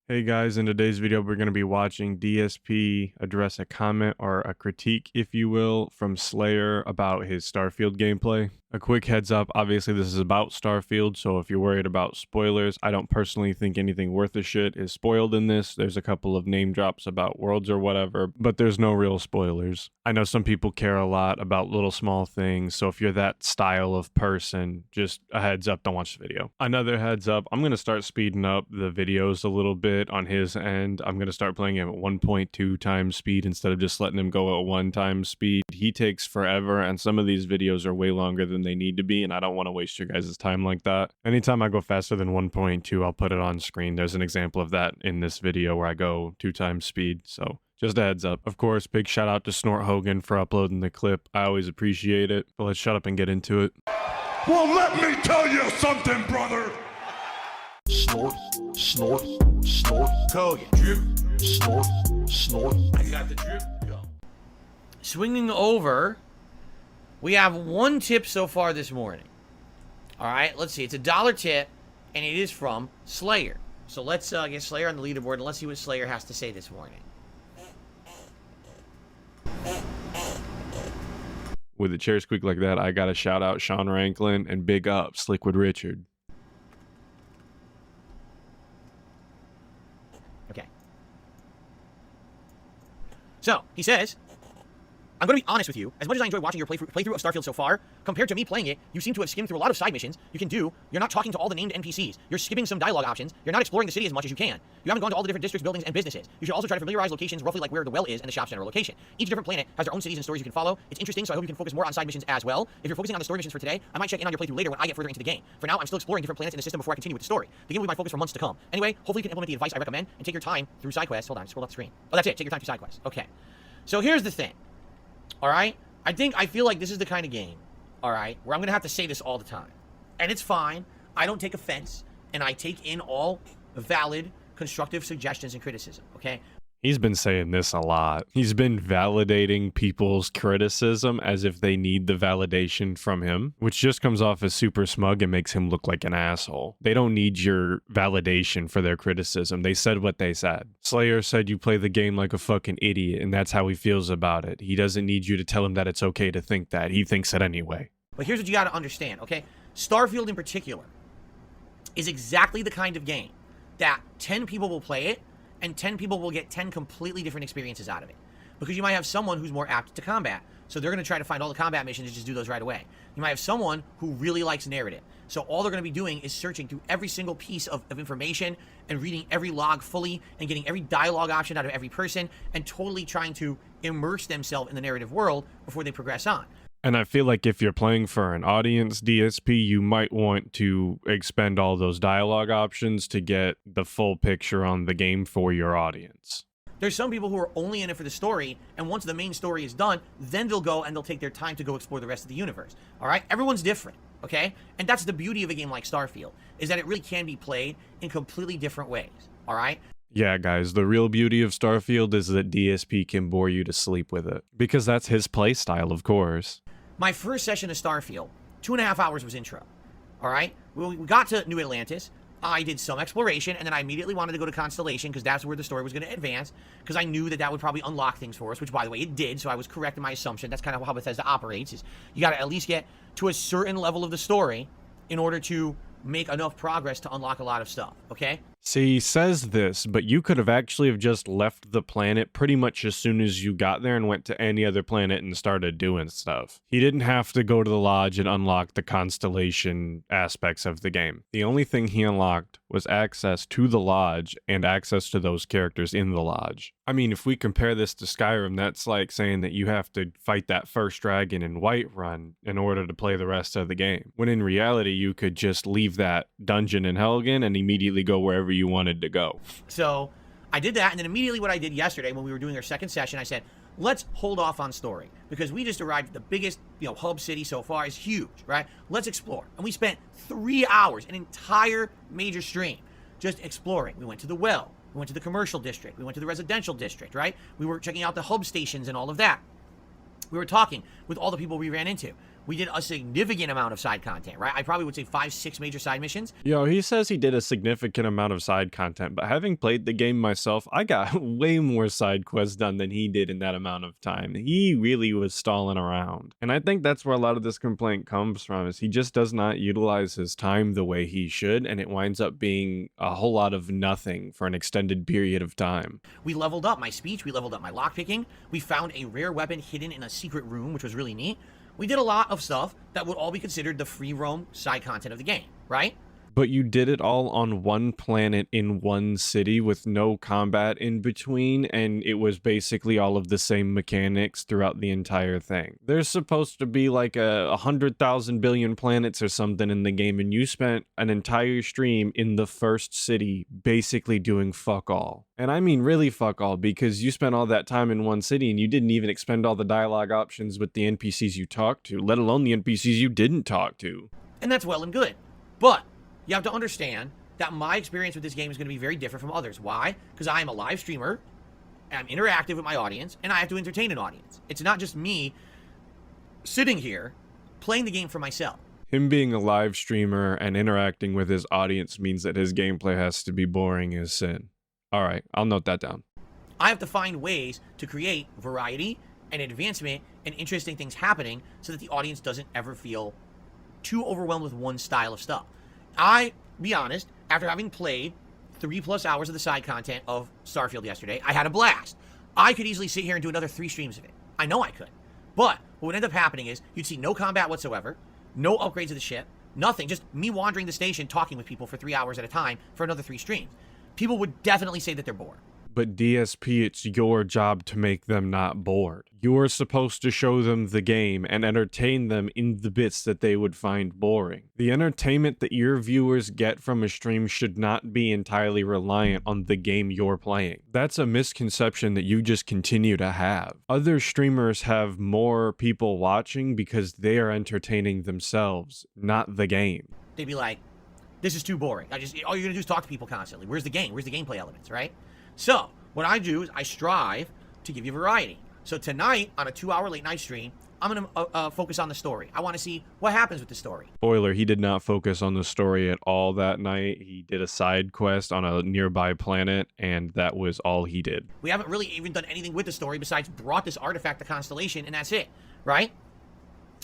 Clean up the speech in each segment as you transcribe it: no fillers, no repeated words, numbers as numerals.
Hey guys, in today's video, we're going to be watching DSP address a comment or a critique, if you will, from Slayer about his Starfield gameplay. A quick heads up, obviously this is about Starfield, so if you're worried about spoilers, I don't personally think anything worth a shit is spoiled in this. There's a couple of name drops about worlds or whatever, but there's no real spoilers. I know some people care a lot about little small things, so if you're that style of person, just a heads up, don't watch the video. Another heads up, I'm going to start speeding up the videos a little bit on his end. I'm going to start playing him at 1.2 times speed instead of just letting him go at 1 times speed. He takes forever, and some of these videos are way longer than they need to be, and I don't want to waste your guys' time like that. Anytime I go faster than 1.2, I'll put it on screen. There's an example of that in this video where I go 2 times speed, so just a heads up. Of course, big shout out to Snort Hogan for uploading the clip. I always appreciate it. But let's shut up and get into it. Well, let me tell you something, brother. Snort, snort, snort. Hogan. Drip. Snort, snort. I got the drip. Go. Swinging over, we have one tip so far this morning. All right, let's see. It's $1 tip, and it is from Slayer. So let's get Slayer on the leaderboard, and let's see what Slayer has to say this morning. With a chair squeak like that, I gotta shout out Sean Ranklin and big ups Liquid Richard. Okay. So, he says, I'm going to be honest with you. As much as I enjoy watching your playthrough of Starfield so far, compared to me playing it, you seem to have skimmed through a lot of side missions you can do. You're not talking to all the named NPCs. You're skipping some dialogue options. You're not exploring the city as much as you can. You haven't gone to all the different districts, buildings, and businesses. You should also try to familiarize locations roughly like where the well is and the shop's general location. Each different planet has their own cities and stories you can follow. It's interesting, so I hope you can focus more on side missions as well. If you're focusing on the story missions for today, I might check in on your playthrough later when I get further into the game. For now, I'm still exploring different planets in the system before I continue with the story. The game will be my focus for months to come. Anyway, hopefully you can implement the advice I recommend and take your time through side quests. Hold on, scroll up the screen. Oh, that's it. Take your time through side quests. Okay. So here's the thing. All right? I feel like this is the kind of game, all right, where I'm going to have to say this all the time. And it's fine. I don't take offense, and I take in all valid, constructive suggestions and criticism, okay? He's been saying this a lot. He's been validating people's criticism as if they need the validation from him, which just comes off as super smug and makes him look like an asshole. They don't need your validation for their criticism. They said what they said. Slayer said you play the game like a fucking idiot, and that's how he feels about it. He doesn't need you to tell him that it's okay to think that. He thinks it anyway. But here's what you got to understand, okay? Starfield in particular is exactly the kind of game that 10 people will play it, and 10 people will get 10 completely different experiences out of it. Because you might have someone who's more apt to combat, so they're going to try to find all the combat missions and just do those right away. You might have someone who really likes narrative, so all they're going to be doing is searching through every single piece of information and reading every log fully and getting every dialogue option out of every person and totally trying to immerse themselves in the narrative world before they progress on. And I feel like if you're playing for an audience DSP, you might want to expend all those dialogue options to get the full picture on the game for your audience. There's some people who are only in it for the story, and once the main story is done, then they'll go and they'll take their time to go explore the rest of the universe. All right? Everyone's different, okay? And that's the beauty of a game like Starfield, is that it really can be played in completely different ways, all right? Yeah, guys, the real beauty of Starfield is that DSP can bore you to sleep with it. Because that's his playstyle, of course. My first session of Starfield, 2.5 hours was intro. All right? We got to New Atlantis. I did some exploration, and then I immediately wanted to go to Constellation because that's where the story was going to advance, because I knew that that would probably unlock things for us, which, by the way, it did, so I was correct in my assumption. That's kind of how Bethesda operates, is you got to at least get to a certain level of the story in order to make enough progress to unlock a lot of stuff, okay? See, he says this, but you could have actually have just left the planet pretty much as soon as you got there and went to any other planet and started doing stuff. He didn't have to go to the lodge and unlock the constellation aspects of the game. The only thing he unlocked was access to the lodge and access to those characters in the lodge. I mean, if we compare this to Skyrim, that's like saying that you have to fight that first dragon in Whiterun in order to play the rest of the game. When in reality, you could just leave that dungeon in Helgen and immediately go wherever you wanted to go. So I did that, and then immediately what I did yesterday when we were doing our second session, I said, let's hold off on story, because we just arrived at the biggest, hub city so far. Is huge, right? Let's explore. And we spent 3 hours, an entire major stream, just exploring. We went to the well. We went to the commercial district. We went to the residential district, right? We were checking out the hub stations and all of that. We were talking with all the people we ran into. We did a significant amount of side content, right? I probably would say 5, 6 major side missions. Yo, he says he did a significant amount of side content, but having played the game myself, I got way more side quests done than he did in that amount of time. He really was stalling around. And I think that's where a lot of this complaint comes from, is he just does not utilize his time the way he should, and it winds up being a whole lot of nothing for an extended period of time. We leveled up my speech, we leveled up my lockpicking, we found a rare weapon hidden in a secret room, which was really neat. We did a lot of stuff that would all be considered the free roam side content of the game, right? But you did it all on one planet in one city with no combat in between, and it was basically all of the same mechanics throughout the entire thing. There's supposed to be like 100,000 billion planets or something in the game, and you spent an entire stream in the first city basically doing fuck all. And I mean really fuck all, because you spent all that time in one city and you didn't even expend all the dialogue options with the NPCs you talked to, let alone the NPCs you didn't talk to. And that's well and good. But you have to understand that my experience with this game is going to be very different from others. Why? Because I am a live streamer, I'm interactive with my audience, and I have to entertain an audience. It's not just me sitting here playing the game for myself. Him being a live streamer and interacting with his audience means that his gameplay has to be boring as sin. Alright, I'll note that down. I have to find ways to create variety and advancement and interesting things happening so that the audience doesn't ever feel too overwhelmed with one style of stuff. Be honest, after having played 3+ hours of the side content of Starfield yesterday, I had a blast. I could easily sit here and do another 3 streams of it. I know I could. But what would end up happening is you'd see no combat whatsoever, no upgrades of the ship, nothing, just me wandering the station talking with people for 3 hours at a time for another 3 streams. People would definitely say that they're bored. But DSP, it's your job to make them not bored. You're supposed to show them the game and entertain them in the bits that they would find boring. The entertainment that your viewers get from a stream should not be entirely reliant on the game you're playing. That's a misconception that you just continue to have. Other streamers have more people watching because they are entertaining themselves, not the game. They'd be like, this is too boring. All you're going to do is talk to people constantly. Where's the game? Where's the gameplay elements, right? So, what I do is I strive to give you variety. So tonight, on a 2-hour late night stream, I'm going to focus on the story. I want to see what happens with the story. Spoiler, he did not focus on the story at all that night. He did a side quest on a nearby planet, and that was all he did. We haven't really even done anything with the story besides brought this artifact to Constellation, and that's it, right?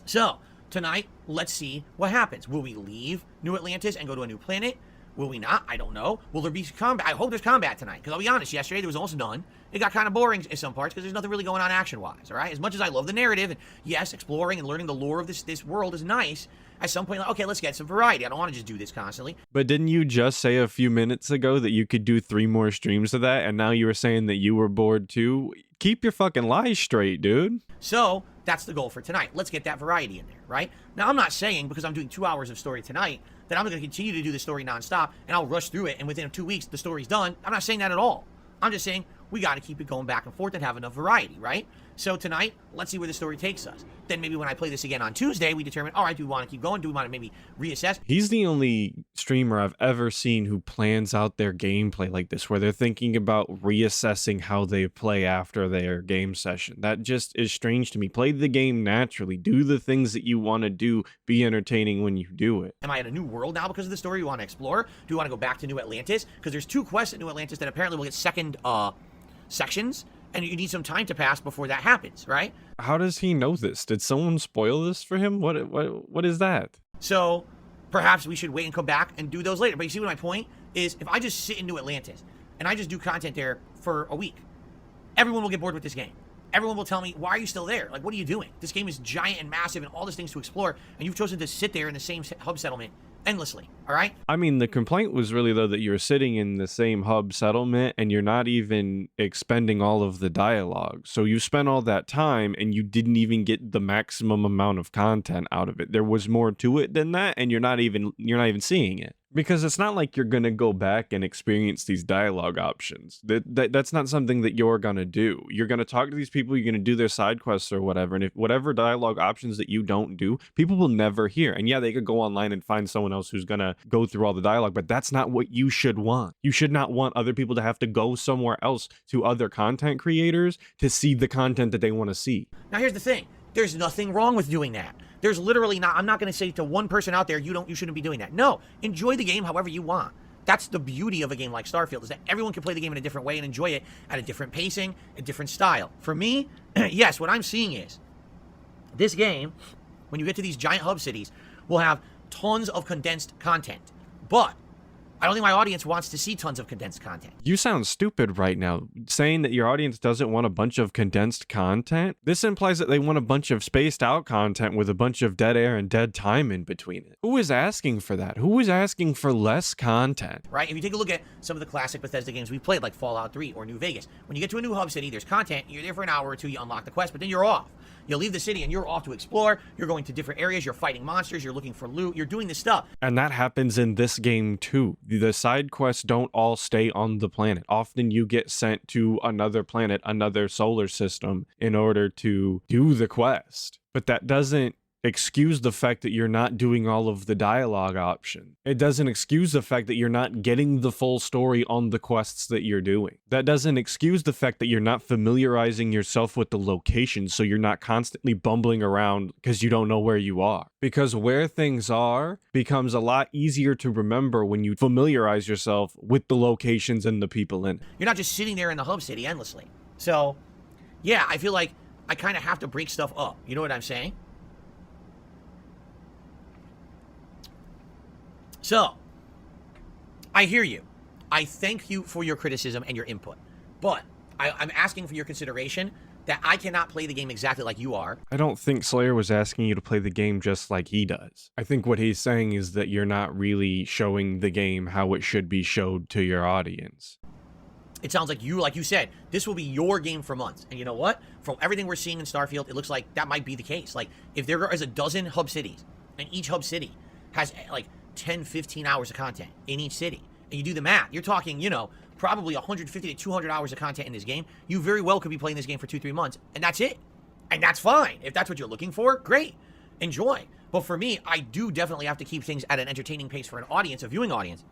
So, tonight, let's see what happens. Will we leave New Atlantis and go to a new planet? Will we not? I don't know. Will there be combat? I hope there's combat tonight, because I'll be honest, yesterday there was almost none. It got kind of boring in some parts because there's nothing really going on action-wise, all right? As much as I love the narrative, and yes, exploring and learning the lore of this world is nice, at some point, like, okay, let's get some variety. I don't want to just do this constantly. But didn't you just say a few minutes ago that you could do 3 more streams of that, and now you were saying that you were bored too? Keep your fucking lies straight, dude. So, that's the goal for tonight. Let's get that variety in there, right? Now, I'm not saying, because I'm doing 2 hours of story tonight, that I'm going to continue to do the story nonstop, and I'll rush through it, and within 2 weeks, the story's done. I'm not saying that at all. I'm just saying we got to keep it going back and forth and have enough variety, right? So tonight, let's see where the story takes us. Then maybe when I play this again on Tuesday, we determine, all right, do we want to keep going? Do we want to maybe reassess? He's the only streamer I've ever seen who plans out their gameplay like this, where they're thinking about reassessing how they play after their game session. That just is strange to me. Play the game naturally. Do the things that you want to do. Be entertaining when you do it. Am I in a new world now because of the story you want to explore? Do you want to go back to New Atlantis? Because there's 2 quests at New Atlantis that apparently will get second sections, and you need some time to pass before that happens, right? How does he know this? Did someone spoil this for him? What is that? So perhaps we should wait and come back and do those later. But you see what my point is? If I just sit in New Atlantis and I just do content there for a week, everyone will get bored with this game. Everyone will tell me, why are you still there? Like, what are you doing? This game is giant and massive and all these things to explore, and you've chosen to sit there in the same hub settlement endlessly, all right? I mean, the complaint was really, though, that you're sitting in the same hub settlement and you're not even expending all of the dialogue. So you spent all that time and you didn't even get the maximum amount of content out of it. There was more to it than that, and you're not even seeing it. Because it's not like you're going to go back and experience these dialogue options. That's not something that you're going to do. You're going to talk to these people, you're going to do their side quests or whatever, and if whatever dialogue options that you don't do, people will never hear. And yeah, they could go online and find someone else who's going to go through all the dialogue, but that's not what you should want. You should not want other people to have to go somewhere else to other content creators to see the content that they want to see. Now here's the thing. There's nothing wrong with doing that. There's literally not, I'm not going to say to one person out there, you shouldn't be doing that. No, enjoy the game however you want. That's the beauty of a game like Starfield, is that everyone can play the game in a different way and enjoy it at a different pacing, a different style. For me, yes, what I'm seeing is this game, when you get to these giant hub cities, will have tons of condensed content. But I don't think my audience wants to see tons of condensed content. You sound stupid right now, saying that your audience doesn't want a bunch of condensed content. This implies that they want a bunch of spaced out content with a bunch of dead air and dead time in between it. Who is asking for that? Who is asking for less content? Right? If you take a look at some of the classic Bethesda games we've played, like Fallout 3 or New Vegas, when you get to a new hub city, there's content, you're there for an hour or two, you unlock the quest, but then you're off. You leave the city and you're off to explore, you're going to different areas, you're fighting monsters, you're looking for loot, you're doing this stuff. And that happens in this game too. The side quests don't all stay on the planet. Often you get sent to another planet, another solar system, in order to do the quest. But that doesn't excuse the fact that you're not doing all of the dialogue option. It doesn't excuse the fact that you're not getting the full story on the quests that you're doing. That doesn't excuse the fact that you're not familiarizing yourself with the location, so you're not constantly bumbling around because you don't know where you are. Because where things are becomes a lot easier to remember when you familiarize yourself with the locations and the people in it. You're not just sitting there in the hub city endlessly. So, yeah, I feel like I kind of have to break stuff up. You know what I'm saying? So, I hear you. I thank you for your criticism and your input. But I'm asking for your consideration that I cannot play the game exactly like you are. I don't think Slayer was asking you to play the game just like he does. I think what he's saying is that you're not really showing the game how it should be showed to your audience. It sounds like you said, this will be your game for months. And you know what? From everything we're seeing in Starfield, it looks like that might be the case. Like, if there is a dozen hub cities, and each hub city has, like, 10, 15 hours of content in each city, and you do the math, you're talking, probably 150 to 200 hours of content in this game. You very well could be playing this game for 2-3 months, and that's it. And that's fine. If that's what you're looking for, great. Enjoy. But for me, I do definitely have to keep things at an entertaining pace for an audience, a viewing audience.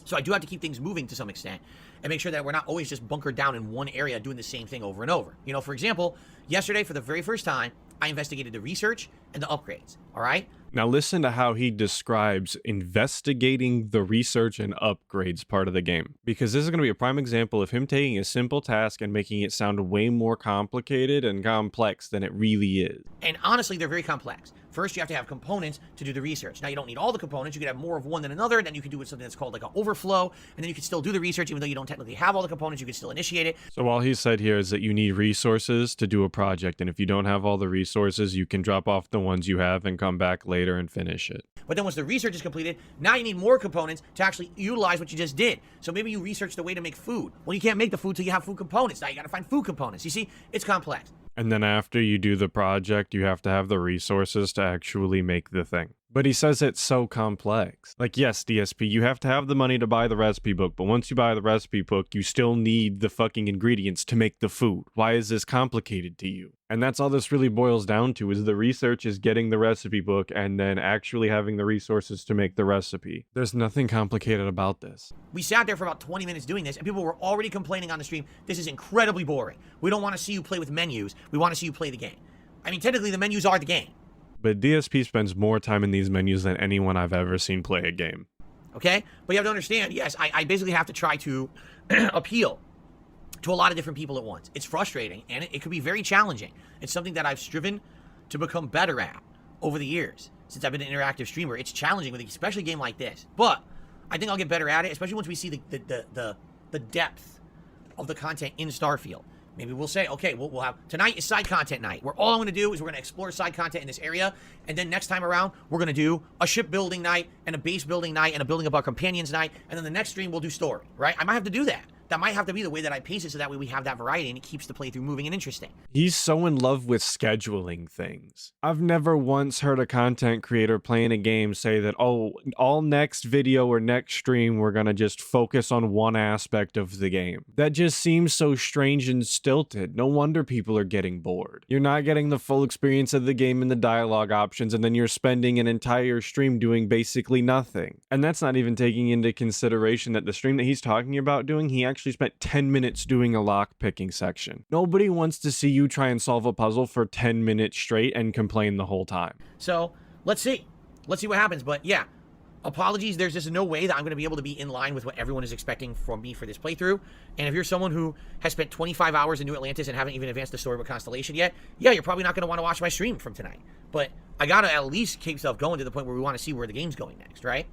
So I do have to keep things moving to some extent and make sure that we're not always just bunkered down in one area doing the same thing over and over. For example, yesterday, for the very first time, I investigated the research and the upgrades, all right? Now listen to how he describes investigating the research and upgrades part of the game, because this is going to be a prime example of him taking a simple task and making it sound way more complicated and complex than it really is. And honestly, they're very complex. First, you have to have components to do the research. Now, you don't need all the components. You could have more of one than another. Then you could do something that's called like an overflow. And then you could still do the research, even though you don't technically have all the components. You could still initiate it. So all he said here is that you need resources to do a project. And if you don't have all the resources, you can drop off the ones you have and come back later and finish it. But then once the research is completed, now you need more components to actually utilize what you just did. So maybe you researched a way to make food. Well, you can't make the food till you have food components. Now you got to find food components. You see, it's complex. And then after you do the project, you have to have the resources to actually make the thing. But he says it's so complex. Like, yes, DSP, you have to have the money to buy the recipe book, but once you buy the recipe book, you still need the fucking ingredients to make the food. Why is this complicated to you? And that's all this really boils down to, is the research is getting the recipe book and then actually having the resources to make the recipe. There's nothing complicated about this. We sat there for about 20 minutes doing this, and people were already complaining on the stream, this is incredibly boring. We don't want to see you play with menus. We want to see you play the game. I mean, technically, the menus are the game. But DSP spends more time in these menus than anyone I've ever seen play a game. Okay? But you have to understand, yes, I basically have to try to appeal to a lot of different people at once. It's frustrating, and it could be very challenging. It's something that I've striven to become better at over the years. Since I've been an interactive streamer, it's challenging, with especially a game like this. But I think I'll get better at it, especially once we see the depth of the content in Starfield. Maybe we'll say, okay, we'll have, tonight is side content night, where all I'm going to do is we're going to explore side content in this area, and then next time around, we're going to do a shipbuilding night, and a base building night, and a building up our companions night, and then the next stream we'll do story, right? I might have to do that. That might have to be the way that I pace it, so that way we have that variety, and it keeps the playthrough moving and interesting. He's so in love with scheduling things. I've never once heard a content creator playing a game say that, oh, all next video or next stream, we're gonna just focus on one aspect of the game. That just seems so strange and stilted. No wonder people are getting bored. You're not getting the full experience of the game and the dialogue options, and then you're spending an entire stream doing basically nothing. And that's not even taking into consideration that the stream that he's talking about doing, he actually actually spent 10 minutes doing a lock picking section. Nobody wants to see you try and solve a puzzle for 10 minutes straight and complain the whole time. So let's see. Let's see what happens. But yeah, apologies. There's just no way that I'm going to be able to be in line with what everyone is expecting from me for this playthrough. And if you're someone who has spent 25 hours in New Atlantis and haven't even advanced the story with Constellation yet, yeah, you're probably not going to want to watch my stream from tonight. But I got to at least keep stuff going to the point where we want to see where the game's going next, right?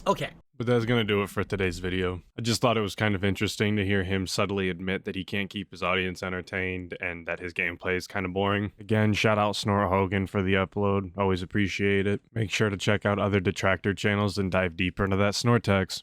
Okay. But that's going to do it for today's video. I just thought it was kind of interesting to hear him subtly admit that he can't keep his audience entertained and that his gameplay is kind of boring. Again, shout out Snort Hogan for the upload. Always appreciate it. Make sure to check out other detractor channels and dive deeper into that Snortex.